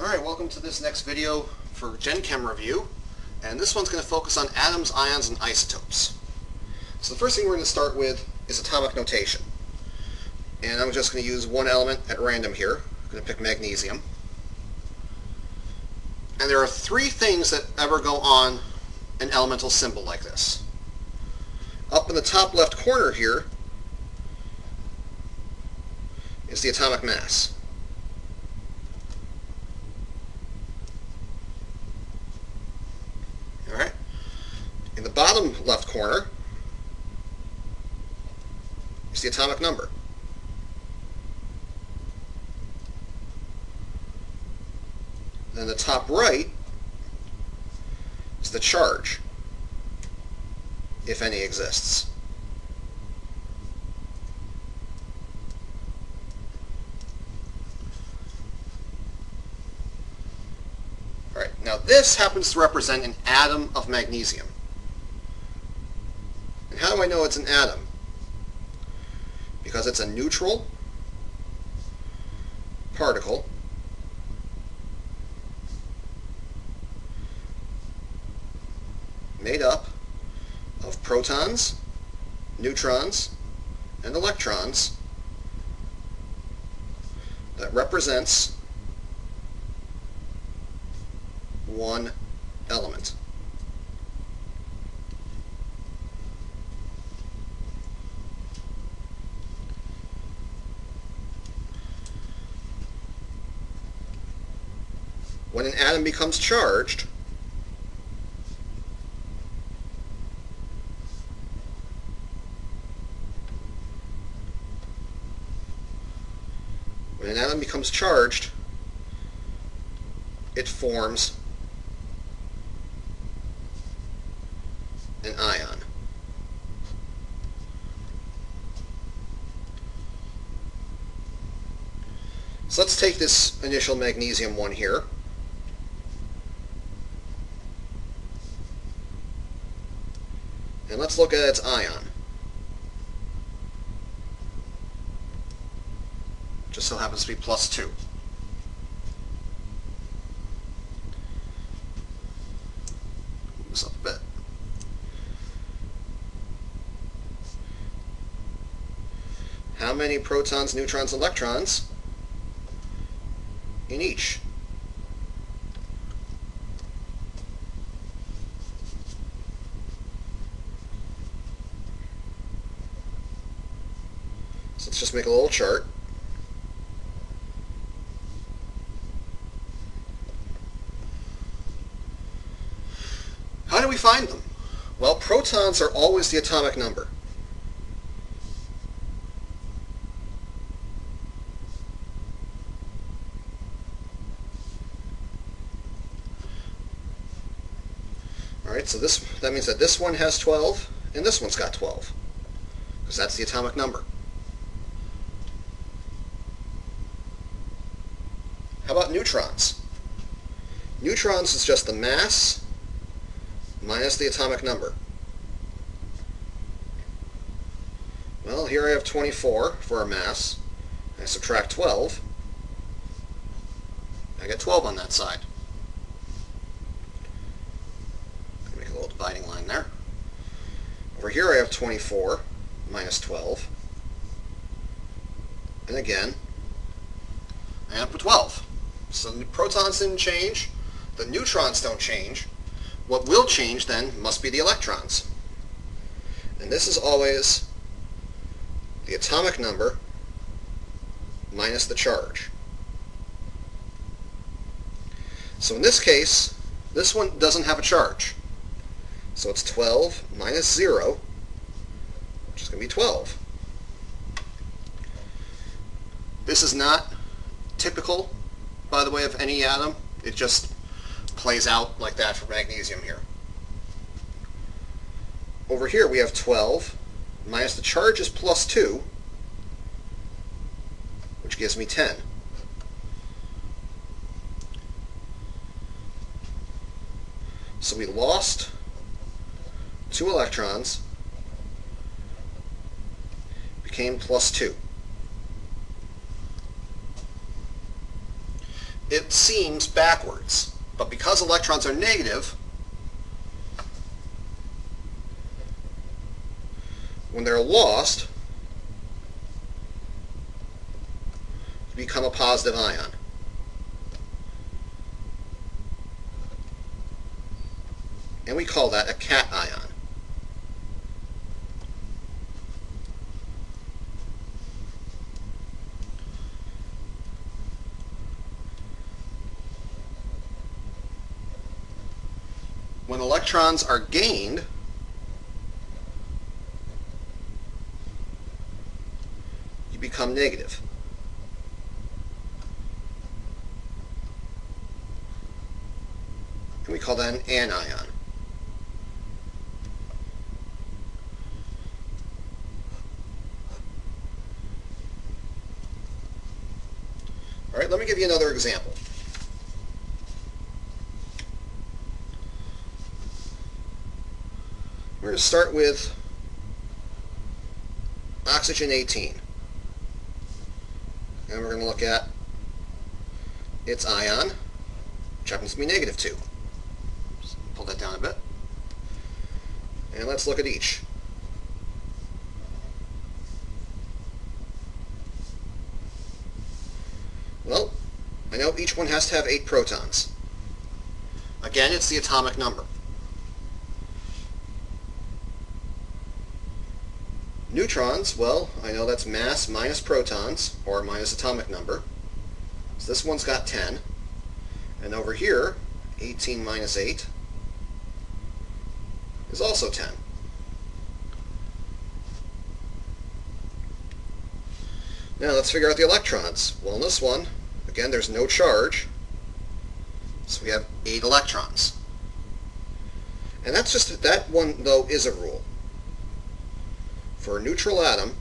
Alright, welcome to this next video for Gen Chem review, and this one's going to focus on atoms, ions, and isotopes. So the first thing we're going to start with is atomic notation. And I'm just going to use one element at random here. I'm going to pick magnesium. And there are three things that ever go on an elemental symbol like this. Up in the top left corner here is the atomic mass. Alright. In the bottom left corner is the atomic number. Then the top right is the charge, if any exists. Alright, now this happens to represent an atom of magnesium. And how do I know it's an atom? Because it's a neutral particle made up of protons, neutrons, and electrons that represents one element. When an atom becomes charged, it forms an ion. So let's take this initial magnesium one here. And let's look at its ion. Just so happens to be +2. Move this up a bit. How many protons, neutrons, electrons in each? So let's just make a little chart. How do we find them? Well, protons are always the atomic number. Alright, so that means that this one has 12 and this one's got 12, because that's the atomic number. How about neutrons? Neutrons is just the mass minus the atomic number. Well, here I have 24 for our mass. I subtract 12. I get 12 on that side. Make a little dividing line there. Over here I have 24 minus 12. And again, I end up with 12. So the protons didn't change. The neutrons don't change. What will change then must be the electrons. And this is always the atomic number minus the charge. So in this case, this one doesn't have a charge. So it's 12 minus 0, which is going to be 12. This is not typical, by the way, of any atom. It just plays out like that for magnesium here. Over here we have 12 minus the charge is +2, which gives me 10. So we lost 2 electrons, became +2. it seems backwards. But because electrons are negative, when they're lost, they become a positive ion. And we call that a cation. When electrons are gained, you become negative. And we call that an anion. All right, let me give you another example. We're going to start with oxygen 18. And we're going to look at its ion, which happens to be negative 2. Just pull that down a bit. And let's look at each. Well, I know each one has to have 8 protons. Again, it's the atomic number. Neutrons, well, I know that's mass minus protons, or minus atomic number. So this one's got 10. And over here, 18 minus 8 is also 10. Now let's figure out the electrons. Well, in this one, again, there's no charge, so we have 8 electrons. And that's just, that one, though, is a rule. For a neutral atom,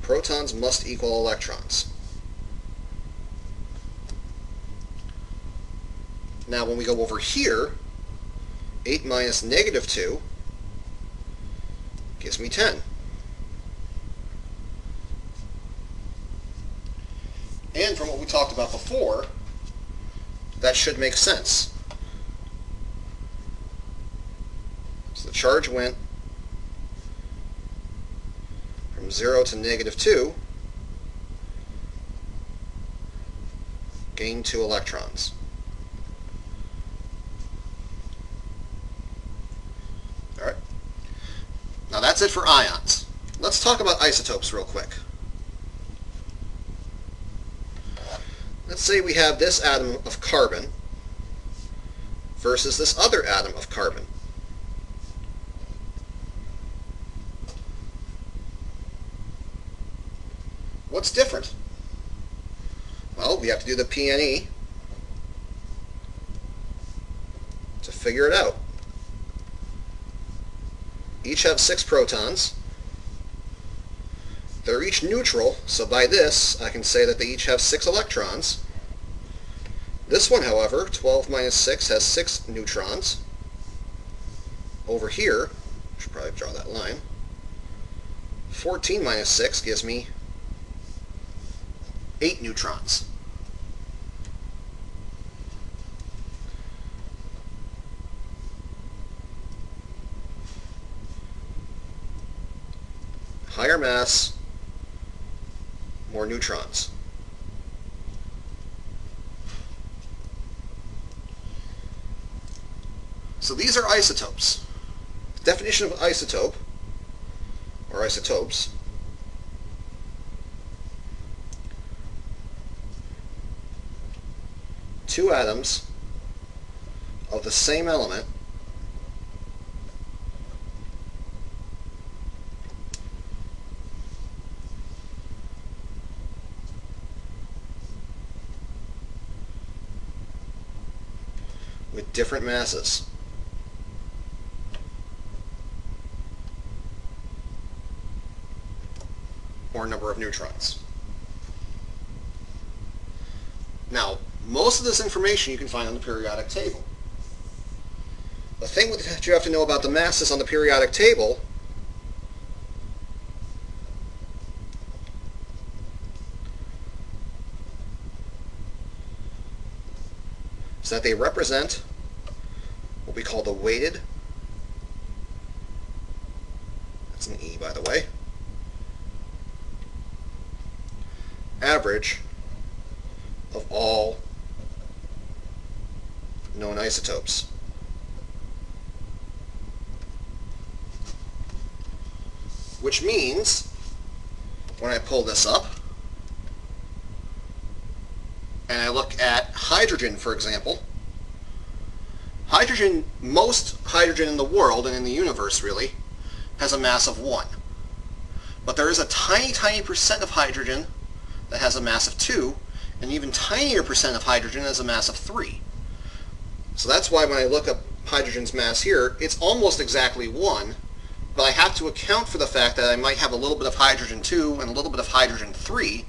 protons must equal electrons. Now when we go over here, 8 minus negative 2 gives me 10. And from what we talked about before, that should make sense. So the charge went from 0 to negative 2, gained 2 electrons. All right. Now that's it for ions. Let's talk about isotopes real quick. Let's say we have this atom of carbon versus this other atom of carbon. What's different? Well, we have to do the PNE to figure it out. Each have 6 protons. They're each neutral, so by this I can say that they each have 6 electrons. This one, however, 12 minus 6 has 6 neutrons. Over here, I should probably draw that line, 14 minus 6 gives me 8 neutrons. Higher mass, more neutrons. So these are isotopes. The definition of isotope, or isotopes, two atoms of the same element with different masses. Or number of neutrons. Now, most of this information you can find on the periodic table. The thing that you have to know about the masses on the periodic table is that they represent what we call the weighted, that's an E by the way, average of all known isotopes. Which means, when I pull this up, and I look at hydrogen, for example, hydrogen, most hydrogen in the world, and in the universe really, has a mass of 1. But there is a tiny, tiny percent of hydrogen that has a mass of 2, and even tinier percent of hydrogen has a mass of 3. So that's why when I look up hydrogen's mass here, it's almost exactly 1, but I have to account for the fact that I might have a little bit of hydrogen 2 and a little bit of hydrogen 3,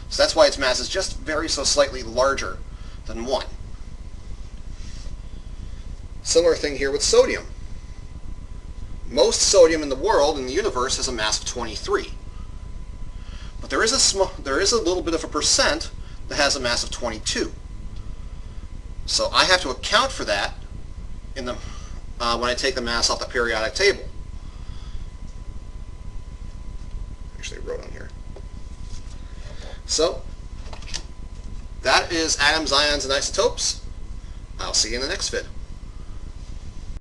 so that's why its mass is just very so slightly larger than 1. Similar thing here with sodium. Most sodium in the world, in the universe, has a mass of 23. But there is a little bit of a percent that has a mass of 22. So I have to account for that in the when I take the mass off the periodic table. Actually, I wrote on here. So that is atoms, ions, and isotopes. I'll see you in the next vid.